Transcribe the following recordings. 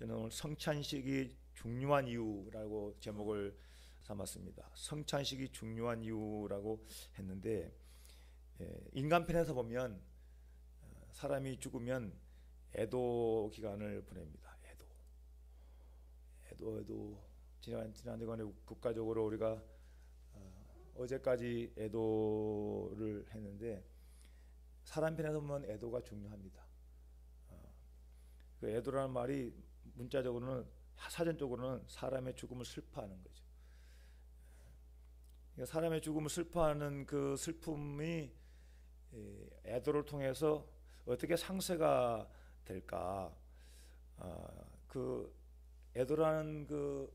저는 오늘 성찬식이 중요한 이유라고 제목을 삼았습니다. 성찬식이 중요한 이유라고 했는데, 인간편에서 보면 사람이 죽으면 애도 기간을 보냅니다. 애도. 지난 시간에 국가적으로 우리가 어제까지 애도를 했는데, 사람 편에서 보면 애도가 중요합니다. 그 애도라는 말이 문자적으로는, 사전적으로는 사람의 죽음을 슬퍼하는 거죠. 그러니까 사람의 죽음을 슬퍼하는 그 슬픔이 애도를 통해서 어떻게 상쇄가 될까? 그 애도라는 그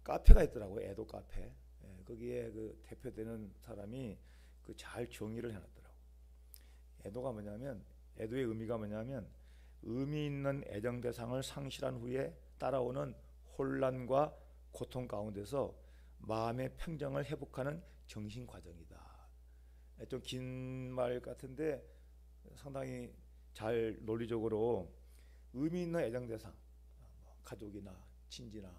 카페가 있더라고요. 애도 카페. 거기에 그 대표되는 사람이 그 잘 정의를 해놨더라고. 애도가 뭐냐면, 애도의 의미가 뭐냐면, 의미 있는 애정 대상을 상실한 후에 따라오는 혼란과 고통 가운데서 마음의 평정을 회복하는 정신 과정이다. 좀 긴 말 같은데 상당히 잘 논리적으로 의미 있는 애정 대상, 가족이나 친지나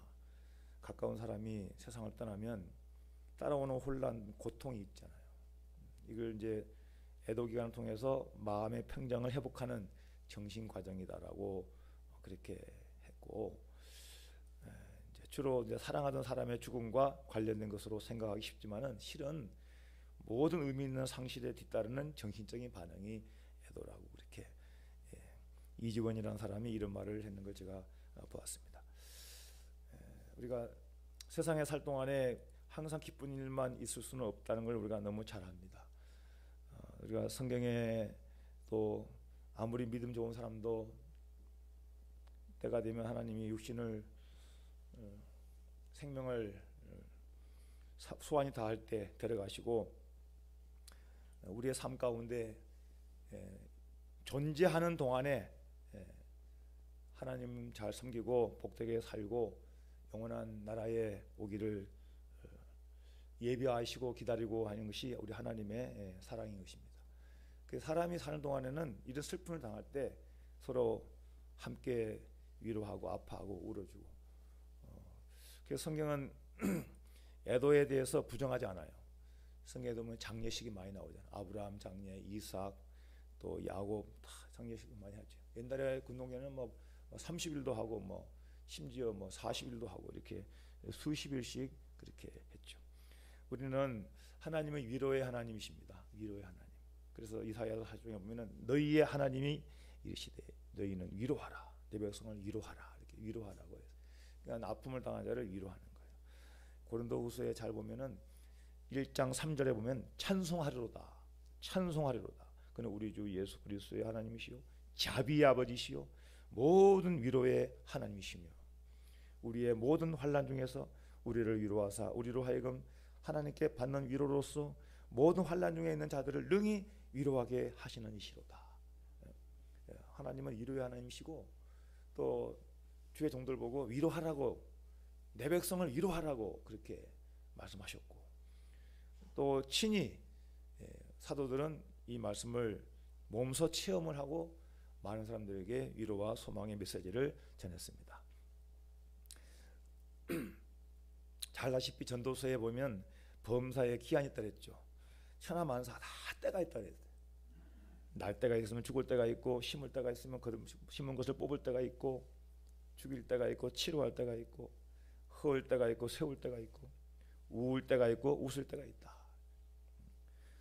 가까운 사람이 세상을 떠나면 따라오는 혼란, 고통이 있잖아요. 이걸 이제 애도 기간을 통해서 마음의 평정을 회복하는 정신 과정이다라고 그렇게 했고, 주로 이제 사랑하던 사람의 죽음과 관련된 것으로 생각하기 쉽지만은 실은 모든 의미 있는 상실에 뒤따르는 정신적인 반응이 애도라고 그렇게 이지원이라는 사람이 이런 말을 했는 걸 제가 보았습니다. 우리가 세상에 살 동안에 항상 기쁜 일만 있을 수는 없다는 걸 우리가 너무 잘 압니다. 우리가 성경에 또 아무리 믿음 좋은 사람도 때가 되면 하나님이 육신을 생명을 소환이 다할 때 데려가시고 우리의 삶 가운데 존재하는 동안에 하나님 잘 섬기고 복되게 살고 영원한 나라에 오기를 예비하시고 기다리고 하는 것이 우리 하나님의 사랑인 것입니다. 그 사람이 사는 동안에는 이런 슬픔을 당할 때 서로 함께 위로하고 아파하고 울어주고, 그래서 성경은 애도에 대해서 부정하지 않아요. 성경에 보면 장례식이 많이 나오잖아요. 아브라함 장례, 이삭, 또 야곱 다 장례식 많이 하죠. 옛날에 군동에는 뭐 30일도 하고 뭐 심지어 뭐 40일도 하고 이렇게 수십 일씩 그렇게 했죠. 우리는 하나님은 위로의 하나님이십니다. 위로의 하나님. 그래서 이사야서 4장에 보면은 너희의 하나님이 이르시되 너희는 위로하라. 내 백성을 위로하라. 이렇게 위로하라고 해서, 그러니까 아픔을 당한 자를 위로하는 거예요. 고린도후서에 잘 보면은 1장 3절에 보면 찬송하리로다. 찬송하리로다. 그는 우리 주 예수 그리스도의 하나님이시요 자비의 아버지시요 모든 위로의 하나님이시며 우리의 모든 환난 중에서 우리를 위로하사 우리로 하여금 하나님께 받는 위로로서 모든 환난 중에 있는 자들을 능히 위로하게 하시는 이시로다. 하나님은 위로의 하나님이시고 또 주의 종들 보고 위로하라고, 내 백성을 위로하라고 그렇게 말씀하셨고, 또 친히 사도들은 이 말씀을 몸소 체험을 하고 많은 사람들에게 위로와 소망의 메시지를 전했습니다. 잘 아시피 전도서에 보면 범사에 기한이 있다 그랬죠. 천하만사 다 때가 있다 그랬어요. 날 때가 있으면 죽을 때가 있고, 심을 때가 있으면 심은 것을 뽑을 때가 있고, 죽일 때가 있고, 치료할 때가 있고, 허울 때가 있고, 세울 때가 있고, 우울 때가 있고, 웃을 때가 있다.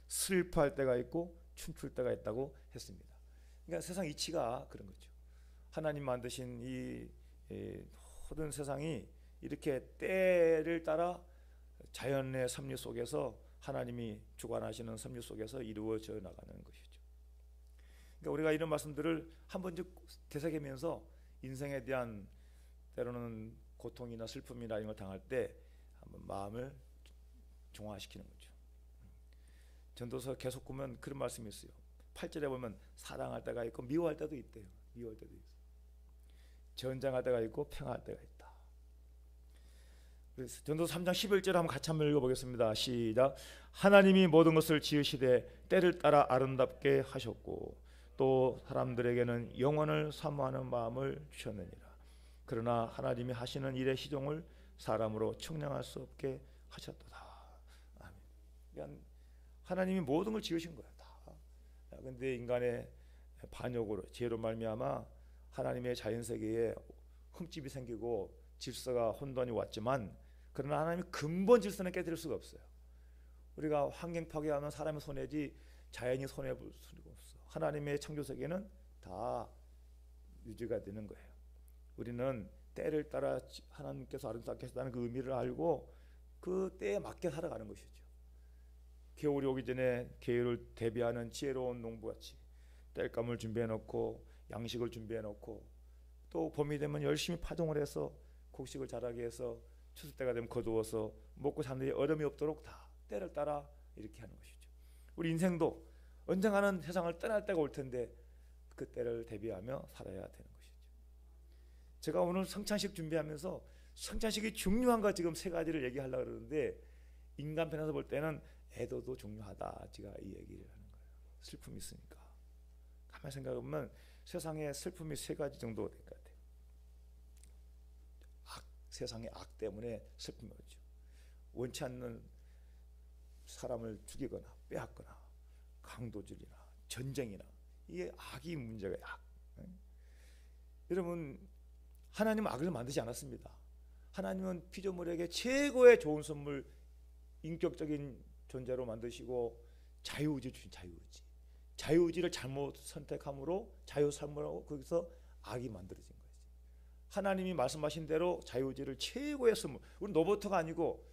슬퍼할 때가 있고, 춤출 때가 있다고 했습니다. 그러니까 세상 이치가 그런 거죠. 하나님 만드신 이 모든 세상이 이렇게 때를 따라 자연의 섭리 속에서 하나님이 주관하시는 섭리 속에서 이루어져 나가는 것이죠. 그러니까 우리가 이런 말씀들을 한 번씩 되새기면서 인생에 대한 때로는 고통이나 슬픔이나 이런 걸 당할 때 한번 마음을 정화시키는 거죠. 전도서 계속 보면 그런 말씀이 있어요. 8절에 보면 사랑할 때가 있고 미워할 때도 있대요. 미워할 때도 있어요. 전쟁할 때가 있고 평화할 때가 있다. 그래서 전도서 3장 11절 한번 같이 한번 읽어보겠습니다. 시작. 하나님이 모든 것을 지으시되 때를 따라 아름답게 하셨고 또 사람들에게는 영원을 사모하는 마음을 주셨느니라. 그러나 하나님이 하시는 일의 시종을 사람으로 측량할 수 없게 하셨도다. 아멘. 그러니까 하나님이 모든 걸 지으신 거야 다. 근데 인간의 반역으로 죄로 말미암아 하나님의 자연 세계에 흠집이 생기고 질서가 혼돈이 왔지만, 그러나 하나님이 근본 질서는 깨뜨릴 수가 없어요. 우리가 환경 파괴하면 사람의 손해지 자연이 손해 볼 수가 없어. 하나님의 창조 세계는 다 유지가 되는 거예요. 우리는 때를 따라 하나님께서 아름답게 하셨다는 그 의미를 알고 그 때에 맞게 살아가는 것이죠. 겨울이 오기 전에 겨울을 대비하는 지혜로운 농부같이 땔감을 준비해 놓고 양식을 준비해 놓고, 또 봄이 되면 열심히 파종을 해서 곡식을 자라게 해서 추수 때가 되면 거두어서 먹고 사는 데 얼음이 없도록 다 때를 따라 이렇게 하는 것이죠. 우리 인생도 언젠가는 세상을 떠날 때가 올 텐데 그 때를 대비하며 살아야 되는 것이죠. 제가 오늘 성찬식 준비하면서 성찬식이 중요한 거 지금 세 가지를 얘기하려고 그러는데, 인간 편에서 볼 때는 애도도 중요하다, 제가 이 얘기를 하는 거예요. 슬픔이 있으니까. 가만히 생각해보면 세상에 슬픔이 세 가지 정도 될 것 같아요. 세상의 악 때문에 슬픔이 오죠. 원치 않는 사람을 죽이거나 빼앗거나 강도질이나 전쟁이나, 이게 악이 문제가 악. 여러분, 하나님은 악을 만들지 않았습니다. 하나님은 피조물에게 최고의 좋은 선물, 인격적인 존재로 만드시고 자유의지 주신 자유의지. 자유의지를 잘못 선택함으로 자유삶으로 거기서 악이 만들어진 거예요. 하나님이 말씀하신 대로 자유의지를 최고의 선물, 우리 로봇가 아니고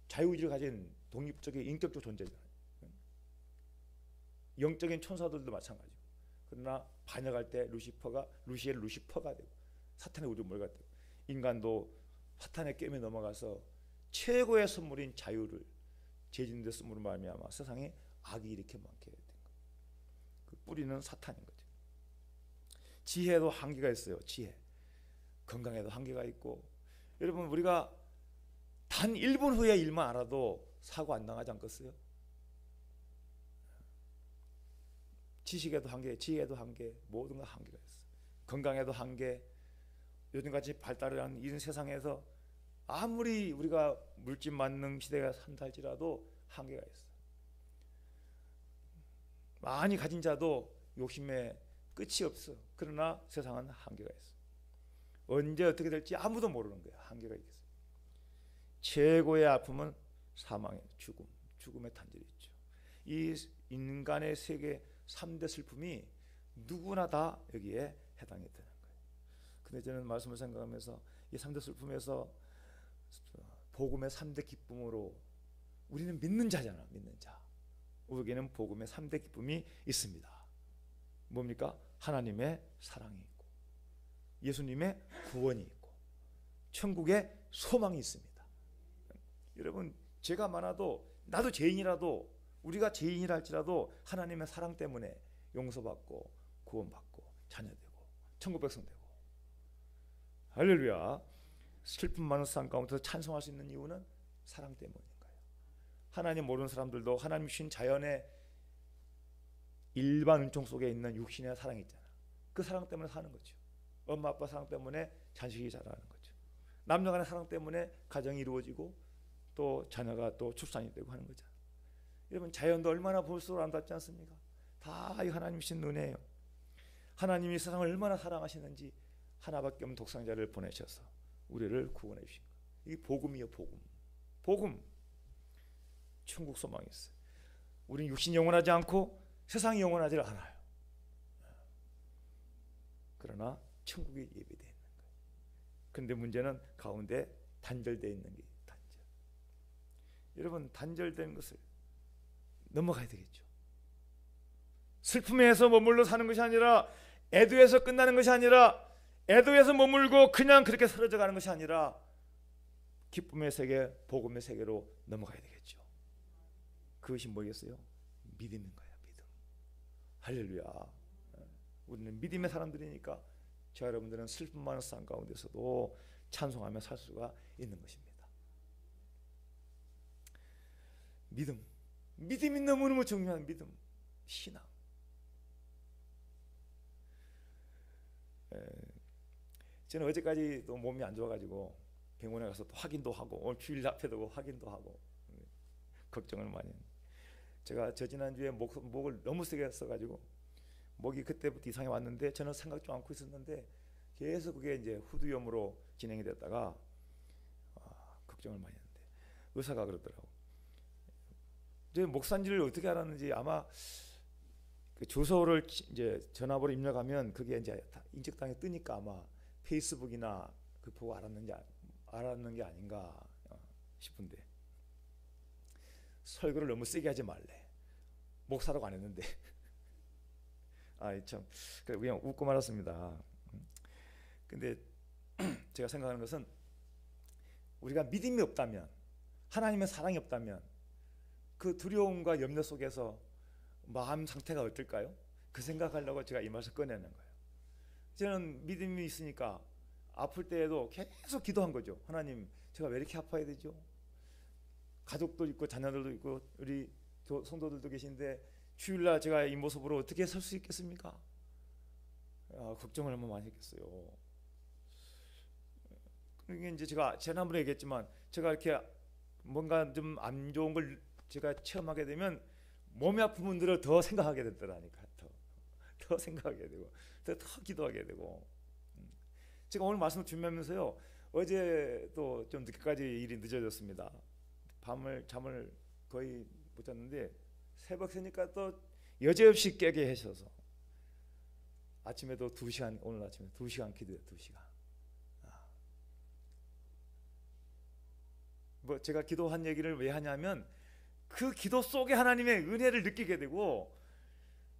자유의지를 가진 독립적인 인격적 존재잖아요. 영적인 천사들도 마찬가지고. 그러나 반역할 때 루시퍼가 되고 사탄의 우주 몰가 되고, 인간도 사탄의 꿰매 넘어가서 최고의 선물인 자유를 제진된 선물로 말미암아 세상에 악이 이렇게 많게 된 거예요. 그 뿌리는 사탄인 거죠. 지혜도 한계가 있어요. 지혜. 건강에도 한계가 있고, 여러분 우리가 단 1분 후에 일만 알아도 사고 안 당하지 않겠어요? 지식에도 한계, 지혜에도 한계, 모든 거 한계가 있어. 건강에도 한계. 요즘같이 발달한 이런 세상에서 아무리 우리가 물질 만능 시대가 산다 할지라도 한계가 있어. 많이 가진 자도 욕심에 끝이 없어. 그러나 세상은 한계가 있어. 언제 어떻게 될지 아무도 모르는 거야. 한계가 있겠어. 최고의 아픔은 사망의 죽음의 단절이 있죠. 이 인간의 세계 3대 슬픔이 누구나 다 여기에 해당이 되는 거예요. 근데 저는 말씀을 생각하면서 이 3대 슬픔에서 복음의 3대 기쁨으로, 우리는 믿는 자잖아. 믿는 자. 우리에게는 복음의 3대 기쁨이 있습니다. 뭡니까? 하나님의 사랑이 있고, 예수님의 구원이 있고, 천국의 소망이 있습니다. 여러분, 죄가 많아도, 나도 죄인이라도, 우리가 죄인이라 할지라도 하나님의 사랑 때문에 용서받고 구원받고 자녀되고 천국 백성 되고, 할렐루야. 슬픔 많은 세상 가운데서 찬송할 수 있는 이유는 사랑 때문인 거예요. 하나님 모르는 사람들도 하나님 주신 자연의 일반 은총 속에 있는 육신의 사랑이 있잖아. 그 사랑 때문에 사는 거죠. 엄마 아빠 사랑 때문에 자식이 자라는 거죠. 남녀 간의 사랑 때문에 가정이 이루어지고 또 자녀가 또 출산이 되고 하는 거잖아. 여러분, 자연도 얼마나 볼수록 아름답지 않습니까? 다 이 하나님 주신 은혜예요. 하나님이 세상을 얼마나 사랑하시는지 하나밖에 없는 독생자를 보내셔서 우리를 구원해 주신 거예요. 이게 복음이에요. 복음. 천국 소망이 있어요. 우리는 육신이 영원하지 않고 세상이 영원하지 않아요. 그러나 천국이 예비되어 있는 거예요. 그런데 문제는 가운데 단절되어 있는 게 단절. 여러분, 단절된 것을 넘어가야 되겠죠. 슬픔에서 머물러 사는 것이 아니라, 애도에서 끝나는 것이 아니라, 애도에서 머물고 그냥 그렇게 사라져 가는 것이 아니라 기쁨의 세계, 복음의 세계로 넘어가야 되겠죠. 그것이 뭐겠어요? 믿음인 거예요. 믿음. 할렐루야. 우리는 믿음의 사람들이니까 저 여러분들은 슬픔 많은 세상 가운데서도 찬송하며 살 수가 있는 것입니다. 믿음이 너무너무 중요한 믿음, 신앙. 저는 어제까지도 몸이 안 좋아가지고 병원에 가서 또 확인도 하고 오늘 주일 앞에도 확인도 하고 걱정을 많이 했는데, 제가 지난주에 목을 너무 세게 써가지고 목이 그때부터 이상해 왔는데 저는 생각도 않고 있었는데 계속 그게 이제 후두염으로 진행이 됐다가 걱정을 많이 했는데 의사가 그러더라고. 제 목산지를 어떻게 알았는지 아마 그 주소를 이제 전화번호 입력하면 그게 이제 인적당에 뜨니까 아마 페이스북이나 그 보고 알았는 게 아닌가 싶은데, 설교를 너무 세게 하지 말래. 목사라고 안 했는데 참 그냥 웃고 말았습니다. 근데 제가 생각하는 것은 우리가 믿음이 없다면, 하나님의 사랑이 없다면 그 두려움과 염려 속에서 마음 상태가 어떨까요? 그 생각하려고 제가 이 말씀 꺼내는 거예요. 저는 믿음이 있으니까 아플 때에도 계속 기도한 거죠. 하나님, 제가 왜 이렇게 아파야 되죠? 가족도 있고 자녀들도 있고 우리 성도들도 계신데 주일날 제가 이 모습으로 어떻게 설 수 있겠습니까? 걱정을 너무 많이 했겠어요. 이게 이제 제가 지난번에 얘기했지만 제가 이렇게 뭔가 좀 안 좋은 걸 제가 체험하게 되면 몸이 아픈 분들을 더 생각하게 되더라니까. 더 생각하게 되고 더 기도하게 되고. 제가 오늘 말씀을 준비하면서요, 어제도 좀 늦게까지 일이 늦어졌습니다. 잠을 거의 못 잤는데 새벽 새니까 또 여지없이 깨게 하셔서 아침에도 2시간, 오늘 아침에 2시간 기도해요. 2시간. 뭐 제가 기도한 얘기를 왜 하냐면 그 기도 속에 하나님의 은혜를 느끼게 되고,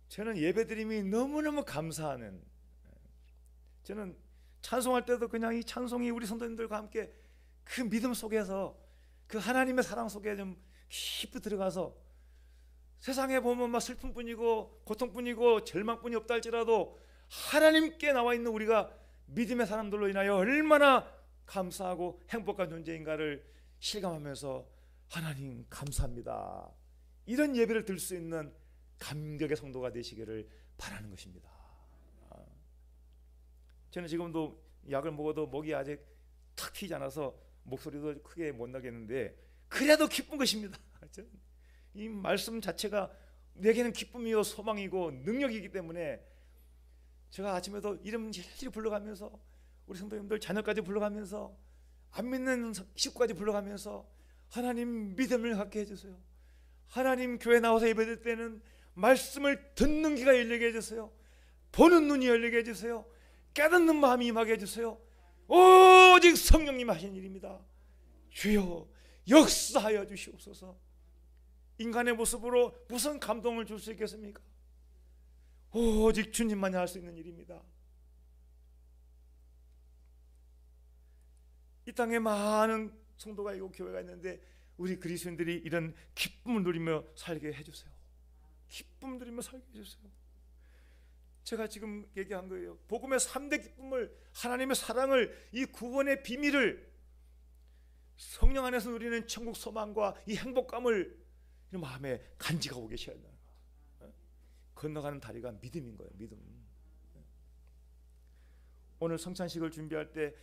저는 예배드림이 너무너무 감사하는, 저는 찬송할 때도 그냥 이 찬송이 우리 성도님들과 함께 그 믿음 속에서 그 하나님의 사랑 속에 좀 깊이 들어가서, 세상에 보면 막 슬픔뿐이고 고통뿐이고 절망뿐이 없다 할지라도 하나님께 나와 있는 우리가 믿음의 사람들로 인하여 얼마나 감사하고 행복한 존재인가를 실감하면서 하나님 감사합니다, 이런 예배를 드릴 수 있는 감격의 성도가 되시기를 바라는 것입니다. 저는 지금도 약을 먹어도 목이 아직 탁 트이지 않아서 목소리도 크게 못 나겠는데 그래도 기쁜 것입니다. 이 말씀 자체가 내게는 기쁨이요 소망이고 능력이기 때문에 제가 아침에도 이름 일일이 불러가면서 우리 성도님들 자녀까지 불러가면서 안 믿는 식구까지 불러가면서 하나님 믿음을 갖게 해주세요. 하나님 교회 나와서 예배드릴 때는 말씀을 듣는 귀가 열리게 해주세요. 보는 눈이 열리게 해주세요. 깨닫는 마음이 임하게 해주세요. 오직 성령님 하신 일입니다. 주여 역사하여 주시옵소서. 인간의 모습으로 무슨 감동을 줄 수 있겠습니까? 오직 주님만이 할 수 있는 일입니다. 이 땅에 많은 성도가 있고 교회가 있는데 우리 그리스도인들이 이런 기쁨을 누리며 살게 해주세요. 기쁨을 누리며 살게 해주세요. 제가 지금 얘기한 거예요. 복음의 3대 기쁨을, 하나님의 사랑을, 이 구원의 비밀을, 성령 안에서 누리는 천국 소망과 이 행복감을 마음에 간직하고 계셔야 돼요. 건너가는 다리가 믿음인 거예요. 믿음. 오늘 성찬식을 준비할 때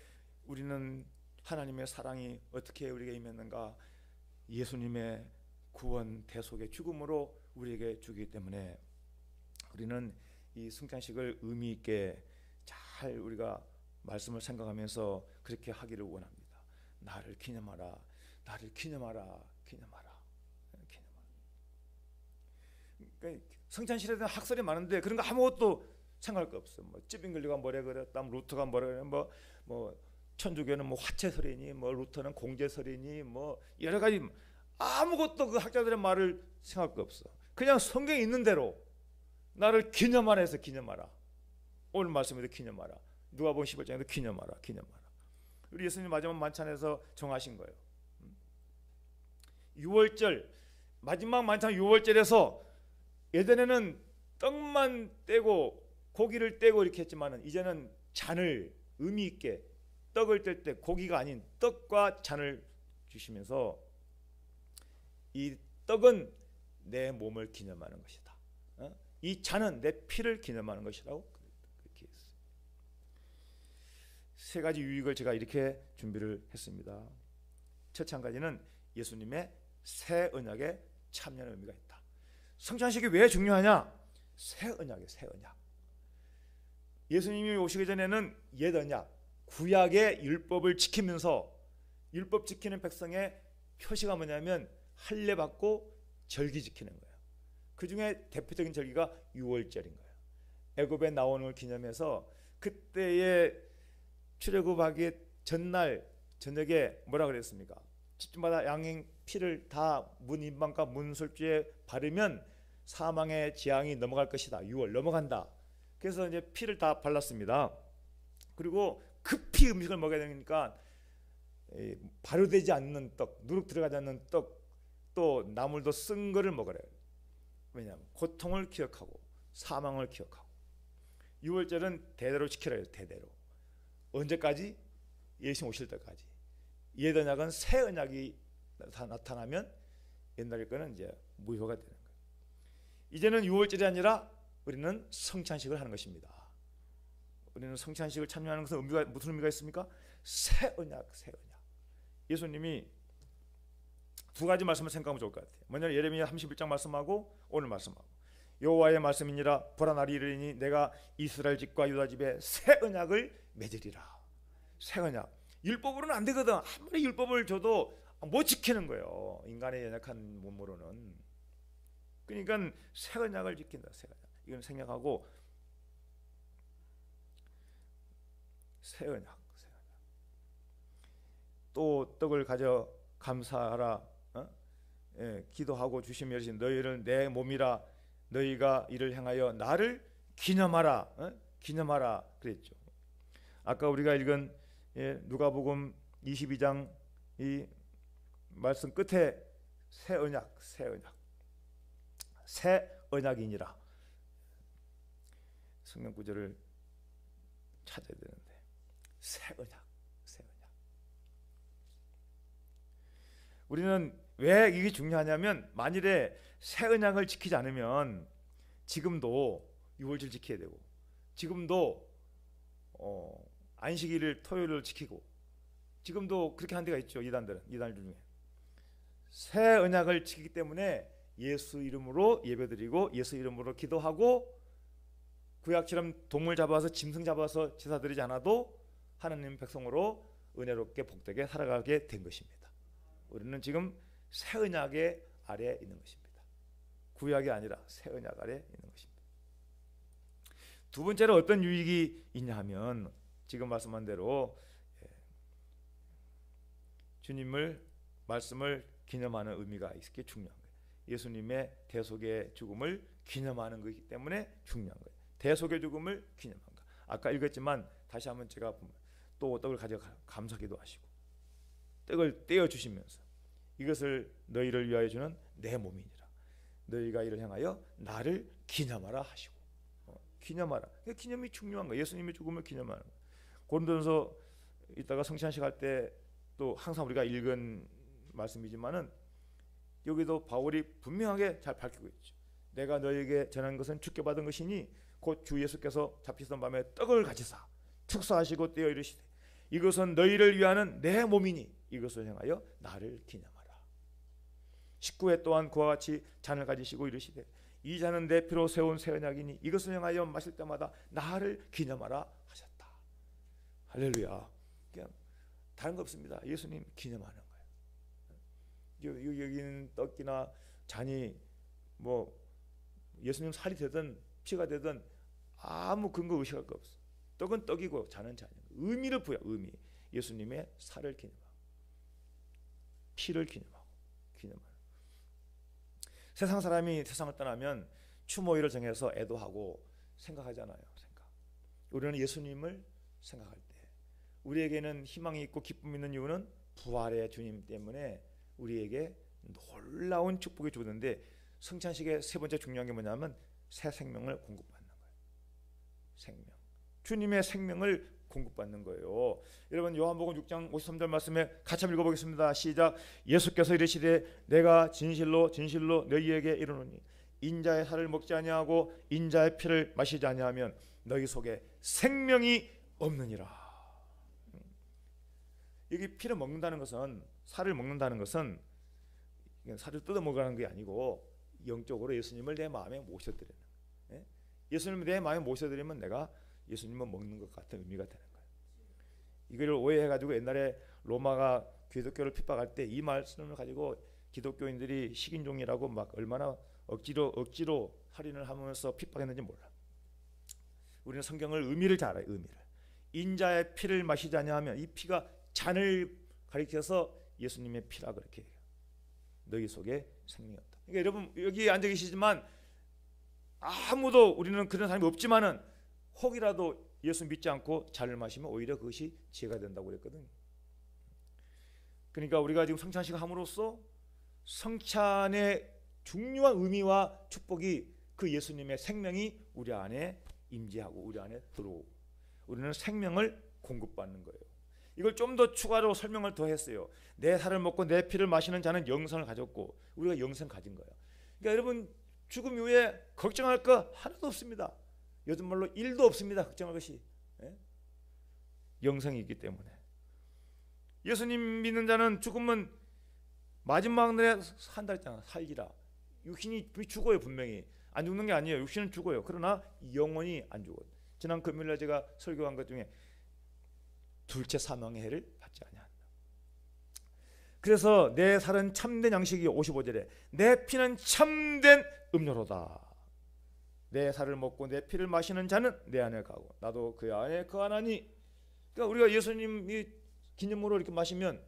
우리는 하나님의 사랑이 어떻게 우리에게 임했는가, 예수님의 구원 대속의 죽음으로 우리에게 주기 때문에 우리는 이 성찬식을 의미 있게 잘 우리가 말씀을 생각하면서 그렇게 하기를 원합니다. 나를 기념하라, 나를 기념하라, 기념하라, 기념하라. 그러니까 성찬식에 대한 학설이 많은데 그런 거 아무것도 생각할 거 없어. 뭐 찌빙글리가 뭐래 그랬다, 루터가 뭐래 그래, 뭐 천주교는 뭐 화채설이니, 뭐 루터는 공제설이니, 뭐 여러 가지, 아무것도 그 학자들의 말을 생각할 거 없어. 그냥 성경에 있는 대로 나를 기념하라 해서 기념하라. 오늘 말씀에도 기념하라. 누가복음 11장에도 기념하라, 기념하라. 우리 예수님 마지막 만찬에서 정하신 거예요. 6월절 마지막 만찬 6월절에서 예전에는 떡만 떼고 고기를 떼고 이렇게 했지만은 이제는 잔을 의미 있게 떡을 뗄 때 고기가 아닌 떡과 잔을 주시면서 이 떡은 내 몸을 기념하는 것이다. 이 잔은 내 피를 기념하는 것이라고 그렇게 했어요. 세 가지 유익을 제가 이렇게 준비를 했습니다. 첫째 한 가지는 예수님의 새 언약에 참여하는 의미가 있다. 성찬식이 왜 중요하냐? 새 언약이에요. 새 언약. 예수님이 오시기 전에는 옛 언약, 구약의 율법을 지키면서 율법 지키는 백성의 표시가 뭐냐면 할례 받고 절기 지키는 거예요. 그 중에 대표적인 절기가 유월절인 거예요. 애굽에 나오는 걸 기념해서 그때의 출애굽하기 전날 저녁에 뭐라 그랬습니까? 집집마다 양의 피를 다 문 인방과 문설주에 바르면 사망의 재앙이 넘어갈 것이다. 6월 넘어간다. 그래서 이제 피를 다 발랐습니다. 그리고 급히 음식을 먹어야 되니까 발효되지 않는 떡, 누룩 들어가지 않는 떡, 또 나물도 쓴 거를 먹으래요. 왜냐하면 고통을 기억하고 사망을 기억하고. 6월절은 대대로 지키라 해요. 대대로. 언제까지? 예수님 오실 때까지. 옛 언약은 새 언약이 나타나면 옛날 거는 이제 무효가 되는 거예요. 이제는 6월절이 아니라 우리는 성찬식을 하는 것입니다. 우리는 성찬식을 참여하는 것은 무슨 의미가 있습니까? 새 언약, 새 언약. 예수님이 두 가지 말씀을 생각하면 좋을 것 같아요. 먼저 예레미야 31장 말씀하고 오늘 말씀하고, 여호와의 말씀이니라 보라 날이 이르리니 내가 이스라엘 집과 유다 집에 새 언약을 맺으리라. 새 언약. 율법으로는 안 되거든. 아무리 율법을 줘도 못 지키는 거예요. 인간의 연약한 몸으로는. 그러니까 새 언약을 지킨다. 새 언약. 이건 생략하고 새 언약. 또 떡을 가져 감사하라. 기도하고 주시며 이르신 너희를 내 몸이라 너희가 이를 향하여 나를 기념하라. 기념하라 그랬죠. 아까 우리가 읽은 누가복음 22장 이 말씀 끝에 새 언약, 새 언약, 새 언약이니라. 성경 구절을 찾아야 되는데 새 언약, 새 언약. 우리는 왜 이게 중요하냐면 만일에 새 언약을 지키지 않으면 지금도 유월절 지켜야 되고 지금도 안식일을 토요일을 지키고 지금도 그렇게 한 데가 있죠. 이단들 중에 새 언약을 지키기 때문에 예수 이름으로 예배드리고 예수 이름으로 기도하고 구약처럼 동물 잡아서 짐승 잡아서 제사 드리지 않아도 하나님 백성으로 은혜롭게 복되게 살아가게 된 것입니다. 우리는 지금 새 언약의 아래에 있는 것입니다. 구약이 아니라 새 언약 아래에 있는 것입니다. 두 번째로 어떤 유익이 있냐 하면 지금 말씀한 대로 주님을 말씀을 기념하는 의미가 있게 중요한 거예요. 예수님의 대속의 죽음을 기념하는 것이기 때문에 중요한 거예요. 대속의 죽음을 기념한 거. 아까 읽었지만 다시 한번 제가 또 떡을 가져 감사기도 하시고 떡을 떼어 주시면서 이것을 너희를 위하여 주는 내 몸이니라. 너희가 이를 향하여 나를 기념하라 하시고 기념하라. 기념이 중요한 거예요. 예수님의 죽음을 기념하는 거예요. 고린도전서 이따가 성찬식 할 때 또 항상 우리가 읽은 말씀이지만은 여기도 바울이 분명하게 잘 밝히고 있죠. 내가 너에게 전한 것은 주께 받은 것이니 곧 주 예수께서 잡히던 밤에 떡을 가지사 축사하시고 떼어 이르시되 이것은 너희를 위하는 내 몸이니 이것을 향하여 나를 기념하라. 19회 또한 그와 같이 잔을 가지시고 이르시되 이 잔은 내 피로 세운 새 언약이니 이것을 향하여 마실 때마다 나를 기념하라 하셨다. 할렐루야. 그냥 다른 거 없습니다. 예수님 기념하는 거예요. 여기는 떡이나 잔이 뭐 예수님 살이 되든 피가 되든 아무 근거 의식할 거 없어. 떡은 떡이고 잔은 잔이고 의미를 부여. 의미. 예수님의 살을 기념하고 피를 기념하고 세상 사람이 세상을 떠나면 추모일을 정해서 애도하고 생각하잖아요. 우리는 예수님을 생각할 때 우리에게는 희망이 있고 기쁨이 있는 이유는 부활의 주님 때문에 우리에게 놀라운 축복이 주는데 성찬식의 세 번째 중요한 게 뭐냐면 새 생명을 공급받는 거예요. 생명. 주님의 생명을 공급받는 거예요. 여러분 요한복음 6장 53절 말씀에 같이 한번 읽어보겠습니다. 시작. 예수께서 이르시되 내가 진실로 진실로 너희에게 이르노니 인자의 살을 먹지 아니하고 인자의 피를 마시지 아니하면 너희 속에 생명이 없느니라. 여기 피를 먹는다는 것은, 살을 먹는다는 것은 살을 뜯어 먹으라는 게 아니고 영적으로 예수님을 내 마음에 모셔드리는 거예요. 예수님을 내 마음에 모셔드리면 내가 예수님을 먹는 것 같은 의미가 되는 거예요. 이걸 오해해가지고 옛날에 로마가 기독교를 핍박할 때 이 말씀을 가지고 기독교인들이 식인종이라고 막 얼마나 억지로 살인을 하면서 핍박했는지 몰라. 우리는 성경을 의미를 잘 알아요. 의미를. 인자의 피를 마시자냐 하면 이 피가 잔을 가리켜서 예수님의 피라 그렇게 해요. 너희 속에 생명이 없다. 그러니까 여러분 여기 앉아 계시지만 아무도 우리는 그런 사람이 없지만은 혹이라도 예수 믿지 않고 잔을 마시면 오히려 그것이 죄가 된다고 그랬거든요. 그러니까 우리가 지금 성찬식을 함으로써 성찬의 중요한 의미와 축복이 그 예수님의 생명이 우리 안에 임재하고 우리 안에 들어오고 우리는 생명을 공급받는 거예요. 이걸 좀 더 추가로 설명을 더 했어요. 내 살을 먹고 내 피를 마시는 자는 영생을 가졌고 우리가 영생 가진 거예요. 그러니까 여러분 죽음 이후에 걱정할 거 하나도 없습니다. 요즘 말로 일도 없습니다. 걱정할 것이. 영생이 있기 때문에. 예수님 믿는 자는 죽으면 마지막 날에 산다 했잖아. 살리라. 육신이 죽어요. 분명히. 안 죽는 게 아니에요. 육신은 죽어요. 그러나 영혼이 안 죽어요. 지난 금요일에 제가 설교한 것 중에 둘째 사망의 해를 받지 아니한다. 그래서 내 살은 참된 양식이 55절에 내 피는 참된 음료로다. 내 살을 먹고 내 피를 마시는 자는 내 안에 가고 나도 그 안에 거하나니. 그러니까 우리가 예수님이 기념으로 이렇게 마시면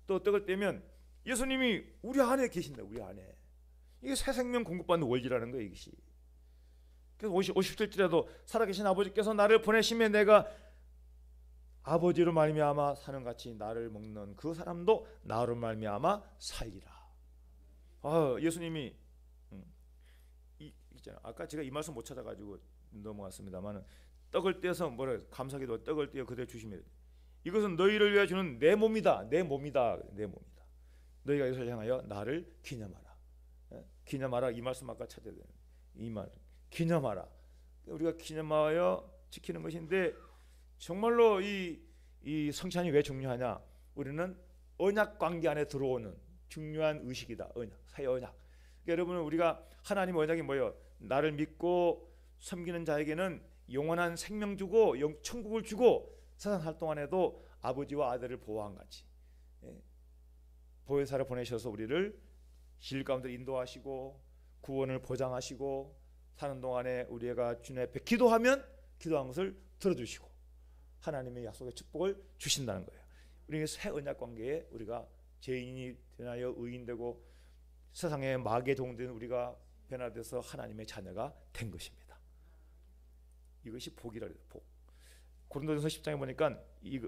또 떡을 떼면 예수님이 우리 안에 계신다. 우리 안에. 이게 새 생명 공급받는 원리라는 거예요. 이것이. 그래서 50절에도 살아계신 아버지께서 나를 보내시면 내가 아버지로 말미암아 사는 같이 나를 먹는 그 사람도 나로 말미암아 살리라. 예수님이 있잖아. 아까 제가 이 말씀 못 찾아가지고 넘어갔습니다만은 떡을 떼서 뭐라 감사기도 떡을 떼어 그대로 주시면 이것은 너희를 위해 주는 내 몸이다. 내 몸이다. 내 몸이다. 너희가 이것을 향하여 나를 기념하라. 기념하라. 이 말씀 아까 찾아야 되는 이 말. 기념하라. 우리가 기념하여 지키는 것인데 정말로 이 성찬이 왜 중요하냐? 우리는 언약 관계 안에 들어오는 중요한 의식이다. 언약, 새 언약. 그러니까 여러분 우리가 하나님 언약이 뭐예요? 나를 믿고 섬기는 자에게는 영원한 생명 주고 천국을 주고 세상 살 동안에도 아버지와 아들을 보호한 같이 보혜사를 보내셔서 우리를 길 가운데 인도하시고 구원을 보장하시고 사는 동안에 우리가 주님 앞에 기도하면 기도한 것을 들어주시고 하나님의 약속의 축복을 주신다는 거예요. 우리는 새 언약 관계에 우리가 죄인이 되나여 의인되고 세상의 마귀의 종된 우리가 변화돼서 하나님의 자녀가 된 것입니다. 이것이 복이라 해요. 복. 고린도전서 10장에 보니까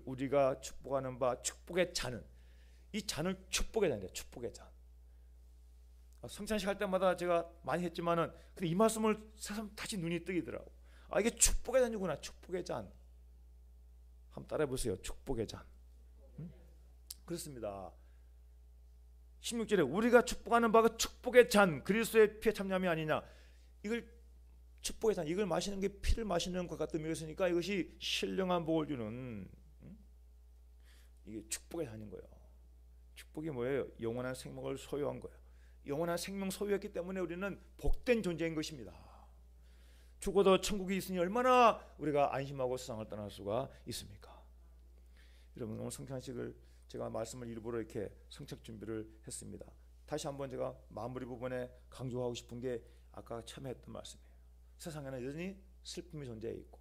우리가 축복하는 바 축복의 잔은 이 잔을 축복의 잔이에요. 축복의 잔. 성찬식 할 때마다 제가 많이 했지만은 근데 이 말씀을 새삼 다시 눈이 뜨이더라고. 이게 축복의 잔이구나. 축복의 잔. 한번 따라해 보세요. 축복의 잔. 그렇습니다. 16절에 우리가 축복하는 바가 축복의 잔 그리스도의 피에 참여함이 아니냐. 이걸 축복의 잔 이걸 마시는 게 피를 마시는 것 같은 의미가 있으니까 이것이 신령한 복을 주는 이게 축복의 잔인 거예요. 축복이 뭐예요? 영원한 생명을 소유한 거예요. 영원한 생명 소유했기 때문에 우리는 복된 존재인 것입니다. 죽어도 천국이 있으니 얼마나 우리가 안심하고 세상을 떠날 수가 있습니까? 여러분 오늘 성찬식을 제가 말씀을 일부러 이렇게 성책 준비를 했습니다. 다시 한번 제가 마무리 부분에 강조하고 싶은 게 아까 처음에 했던 말씀이에요. 세상에는 여전히 슬픔이 존재해 있고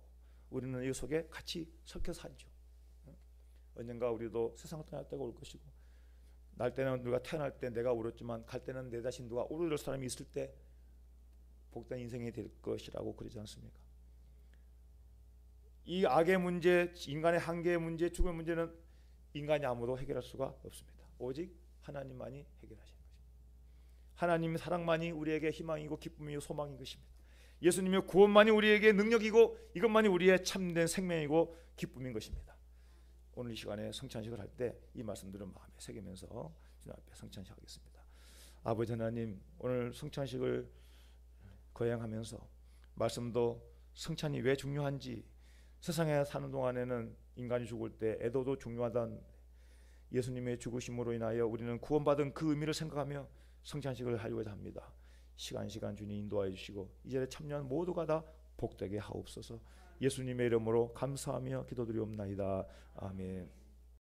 우리는 이 속에 같이 섞여 살죠. 언젠가 우리도 세상을 떠날 때가 올 것이고 날 때는 누가 태어날 때 내가 울었지만 갈 때는 내 자신 누가 울을 사람이 있을 때 복된 인생이 될 것이라고 그러지 않습니까? 이 악의 문제, 인간의 한계의 문제, 죽음의 문제는 인간이 아무도 해결할 수가 없습니다. 오직 하나님만이 해결하시는 것입니다. 하나님의 사랑만이 우리에게 희망이고 기쁨이고 소망인 것입니다. 예수님의 구원만이 우리에게 능력이고 이것만이 우리의 참된 생명이고 기쁨인 것입니다. 오늘 이 시간에 성찬식을 할 때 이 말씀들을 마음에 새기면서 주님 앞에 성찬식 하겠습니다. 아버지 하나님 오늘 성찬식을 거행하면서 말씀도 성찬이 왜 중요한지 세상에 사는 동안에는 인간이 죽을 때 애도도 중요하다는 예수님의 죽으심으로 인하여 우리는 구원받은 그 의미를 생각하며 성찬식을 하려고 합니다. 시간 주님 인도하여 주시고 이 자리에 참여한 모두가 다 복되게 하옵소서. 예수님의 이름으로 감사하며 기도드리옵나이다. 아멘.